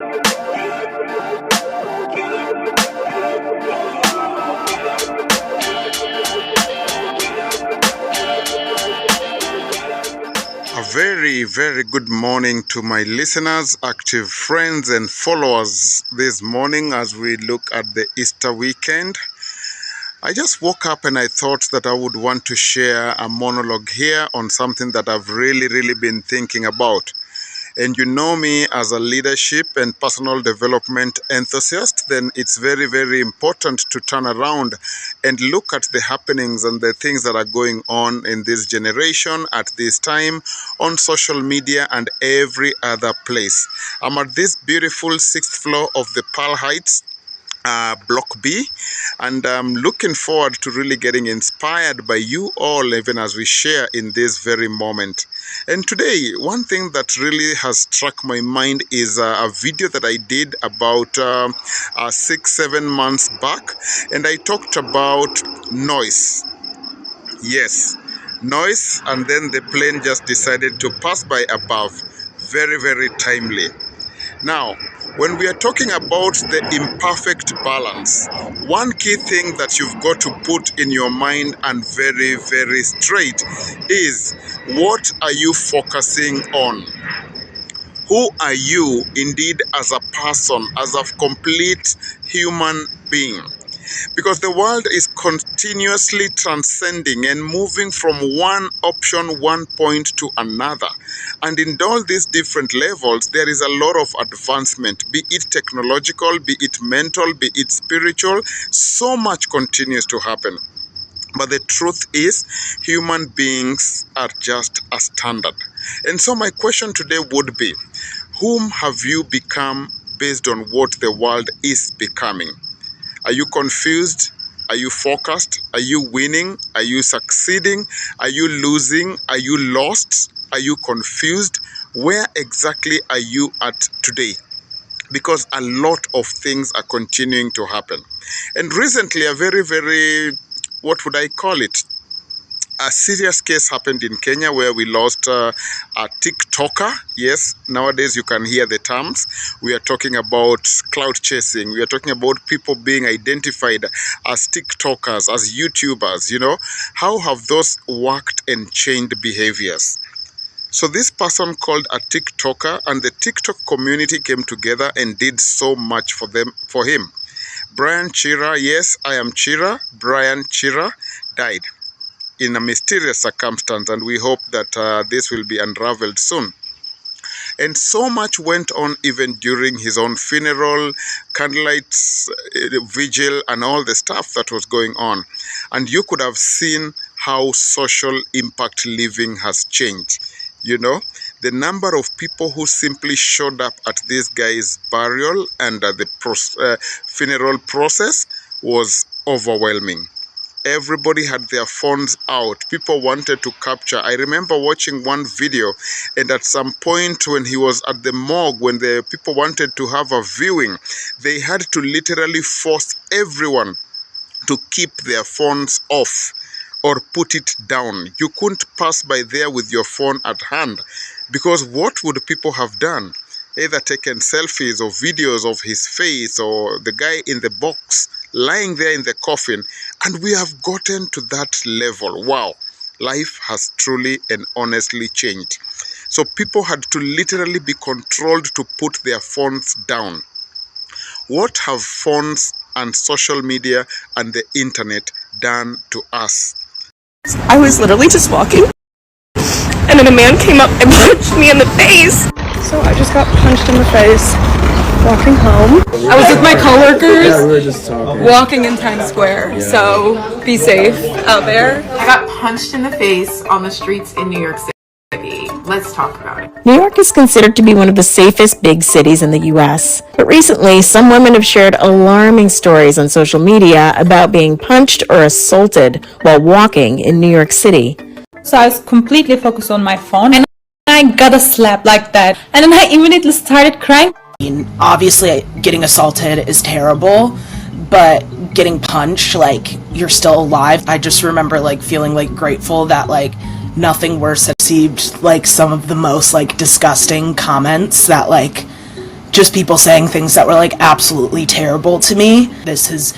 A very, very good morning to my listeners, active friends, and followers this morning as we look at the Easter weekend. I just woke up and I thought that I would want to share a monologue here on something that I've really been thinking about. And you know me as a leadership and personal development enthusiast, then it's very important to turn around and look at the happenings and the things that are going on in this generation at this time on social media and every other place. I'm at this beautiful 6th floor of the Pearl Heights, Block B, and I'm looking forward to really getting inspired by you all, even as we share in this very moment. And today, one thing that really has struck my mind is a video that I did about 6-7 months back, and I talked about noise. Yes, noise, and then the plane just decided to pass by above. Very timely. Now, when we are talking about the imperfect balance, one key thing that you've got to put in your mind and very straight is, what are you focusing on? Who are you indeed as a person, as a complete human being? Because the world is continuously transcending and moving from one option, one point to another. And in all these different levels, there is a lot of advancement, be it technological, be it mental, be it spiritual. So much continues to happen. But the truth is, human beings are just a standard. And so my question today would be, whom have you become based on what the world is becoming? Are you confused? Are you focused? Are you winning? Are you succeeding? Are you losing? Are you lost? Are you confused? Where exactly are you at today? Because a lot of things are continuing to happen. And recently, a very, what would I call it? A serious case happened in Kenya where we lost a TikToker. Yes, nowadays you can hear the terms. We are talking about cloud chasing. We are talking about people being identified as TikTokers, as YouTubers, you know. How have those worked and changed behaviors? So this person called a TikToker, and the TikTok community came together and did so much for him. Brian Chira, yes, I am Chira. Brian Chira died in a mysterious circumstance, and we hope that this will be unraveled soon. And so much went on even during his own funeral, candlelight vigil, and all the stuff that was going on. And you could have seen how social impact living has changed. You know, the number of people who simply showed up at this guy's burial and the funeral process was overwhelming. Everybody had their phones out. People wanted to capture. I remember watching one video, and at some point when he was at the morgue, when the people wanted to have a viewing, they had to literally force everyone to keep their phones off or put it down. You couldn't pass by there with your phone at hand, because what would people have done? Either taken selfies or videos of his face or the guy in the box lying there in the coffin. And we have gotten to that level. Wow, life has truly and honestly changed. So people had to literally be controlled to put their phones down. What have phones and social media and the internet done to us? I was literally just walking, and then a man came up and punched me in the face. So I just got punched in the face walking home. I was with my coworkers. Yeah, we were just talking. Walking in Times Square, so be safe out there. I got punched in the face on the streets in New York City. Let's talk about it. New York is considered to be one of the safest big cities in the U.S. But recently, some women have shared alarming stories on social media about being punched or assaulted while walking in New York City. So I was completely focused on my phone, and I got a slap like that. And then I immediately started crying. Obviously, getting assaulted is terrible, but getting punched, like, you're still alive. I just remember, like, feeling, like, grateful that, like, nothing worse had received, like, some of the most, like, disgusting comments that, like, just people saying things that were like absolutely terrible to me. This has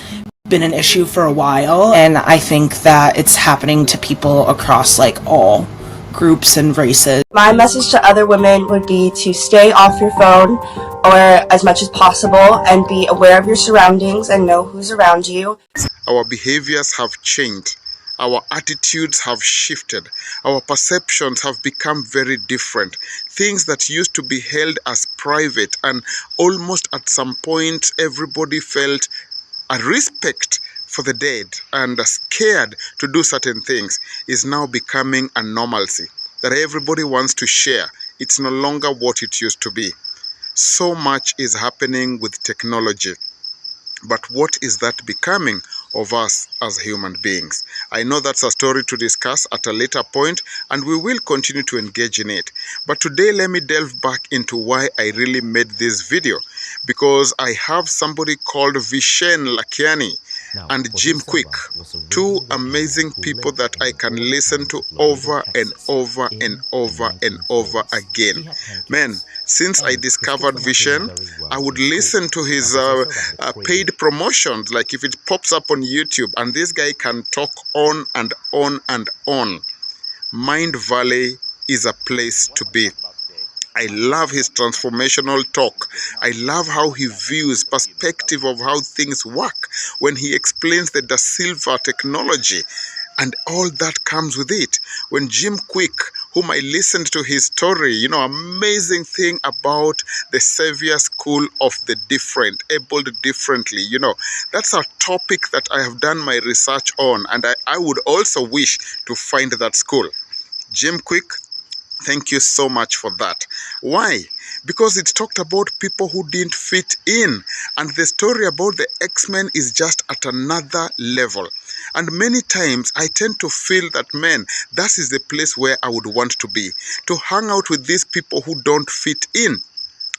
been an issue for a while, and I think that it's happening to people across like all groups and races. My message to other women would be to stay off your phone or as much as possible and be aware of your surroundings and know who's around you. Our behaviors have changed. Our attitudes have shifted. Our perceptions have become very different. Things that used to be held as private, and almost at some point everybody felt a respect for the dead and scared to do certain things, is now becoming a normalcy that everybody wants to share. It's no longer what it used to be. So much is happening with technology. But what is that becoming of us as human beings? I know that's a story to discuss at a later point, and we will continue to engage in it. But today, let me delve back into why I really made this video, because I have somebody called Vishen Lakiani and Jim Quick, two amazing people that I can listen to over and over and over and over again. Man, since I discovered Vishen, I would listen to his paid promotions, like if it pops up on YouTube, and this guy can talk on and on and on. Mind Valley is a place to be. I love his transformational talk. I love how he views perspective of how things work when he explains the Da Silva technology and all that comes with it. When Jim Quick, whom I listened to his story, you know, amazing thing about the Savior School of the Different, abled differently, you know, that's a topic that I have done my research on, and I would also wish to find that school. Jim Quick, thank you so much for that. Why? Because it talked about people who didn't fit in. And the story about the X-Men is just at another level. And many times I tend to feel that, man, that is the place where I would want to be. To hang out with these people who don't fit in.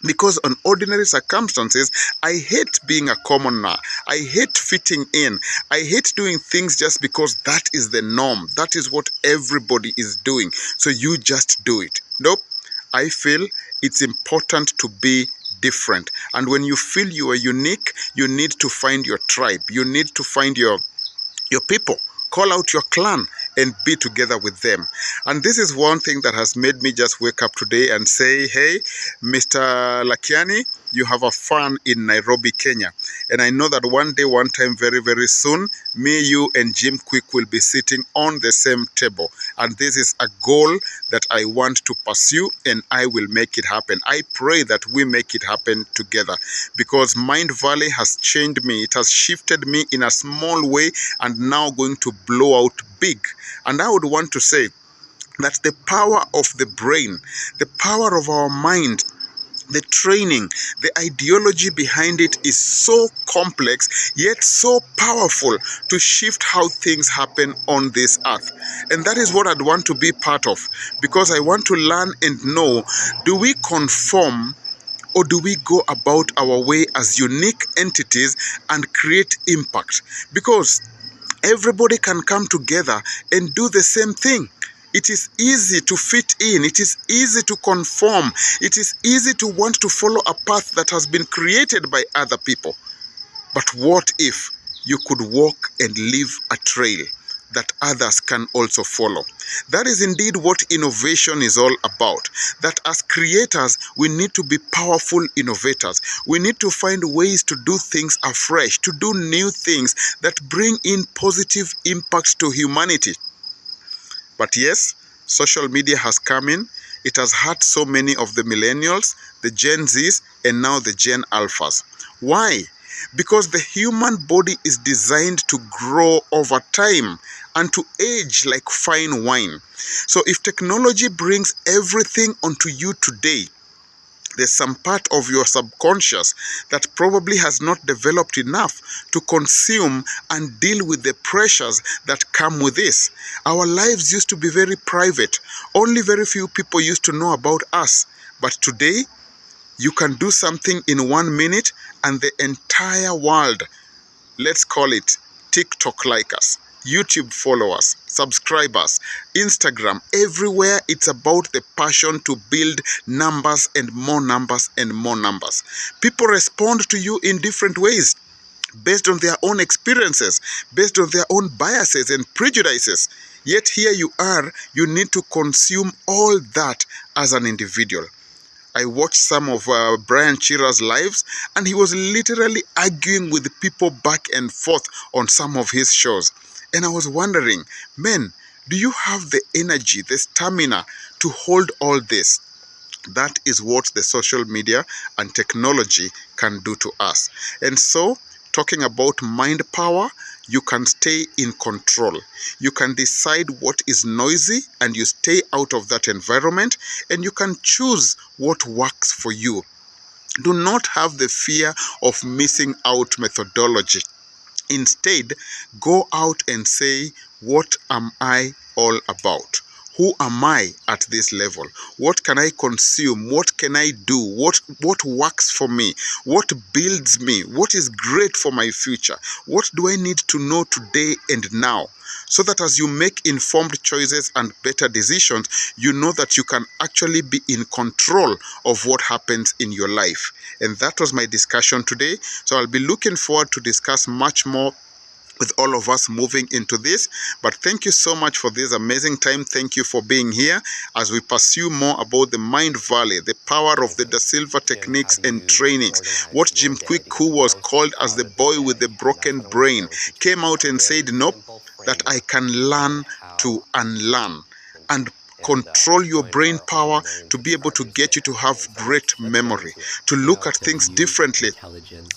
Because on ordinary circumstances, I hate being a commoner. I hate fitting in. I hate doing things just because that is the norm. That is what everybody is doing. So you just do it. Nope. I feel it's important to be different. And when you feel you are unique, you need to find your tribe. You need to find your people. Call out your clan and be together with them. And this is one thing that has made me just wake up today and say, hey, Mr. Lakiani, you have a fan in Nairobi, Kenya. And I know that one day, one time, very, very soon, me, you, and Jim Quick will be sitting on the same table. And this is a goal that I want to pursue, and I will make it happen. I pray that we make it happen together, because Mind Valley has changed me. It has shifted me in a small way and now going to blow out big. And I would want to say that the power of the brain, the power of our mind, the training, the ideology behind it is so complex, yet so powerful to shift how things happen on this earth. And that is what I'd want to be part of, because I want to learn and know, do we conform or do we go about our way as unique entities and create impact? Because everybody can come together and do the same thing. It is easy to fit in. It is easy to conform. It is easy to want to follow a path that has been created by other people. But what if you could walk and leave a trail that others can also follow? That is indeed what innovation is all about. That as creators, we need to be powerful innovators. We need to find ways to do things afresh, to do new things that bring in positive impact to humanity. But yes, social media has come in. It has hurt so many of the millennials, the Gen Zs, and now the Gen Alphas. Why? Because the human body is designed to grow over time and to age like fine wine. So if technology brings everything onto you today, there's some part of your subconscious that probably has not developed enough to consume and deal with the pressures that come with this. Our lives used to be very private. Only very few people used to know about us. But today, you can do something in 1 minute and the entire world, let's call it TikTok like us. YouTube followers, subscribers, Instagram, everywhere it's about the passion to build numbers and more numbers and more numbers. People respond to you in different ways based on their own experiences, based on their own biases and prejudices. Yet here you are, you need to consume all that as an individual. I watched some of Brian Chira's lives, and he was literally arguing with people back and forth on some of his shows. And I was wondering, man, do you have the energy, the stamina to hold all this? That is what the social media and technology can do to us. And so, talking about mind power, you can stay in control. You can decide what is noisy and you stay out of that environment, and you can choose what works for you. Do not have the fear of missing out methodology. Instead, go out and say, what am I all about? Who am I at this level? What can I consume? What can I do? What works for me? What builds me? What is great for my future? What do I need to know today and now? So that as you make informed choices and better decisions, you know that you can actually be in control of what happens in your life. And that was my discussion today. So I'll be looking forward to discuss much more with all of us moving into this. But thank you so much for this amazing time. Thank you for being here as we pursue more about the Mind Valley, the power of the Da Silva techniques and trainings. What Jim Quick, who was called as the boy with the broken brain, came out and said, nope, that I can learn to unlearn and control your brain power to be able to get you to have great memory, to look at things differently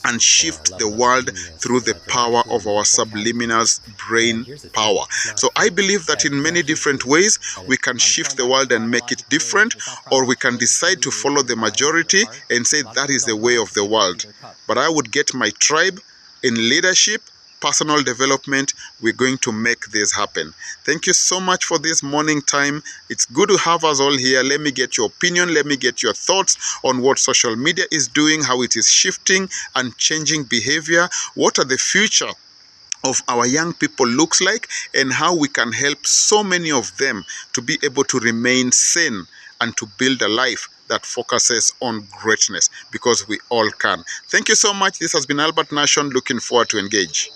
and shift the world through the power of our subliminal brain power. So I believe that in many different ways we can shift the world and make it different, or we can decide to follow the majority and say that is the way of the world. But I would get my tribe in leadership, personal development. We're going to make this happen. Thank you so much for this morning time. It's good to have us all here. Let me get your opinion. Let me get your thoughts on what social media is doing, how it is shifting and changing behavior. What are the future of our young people looks like, and how we can help so many of them to be able to remain sane and to build a life that focuses on greatness, because we all can. Thank you so much. This has been Albert Nation. Looking forward to engage.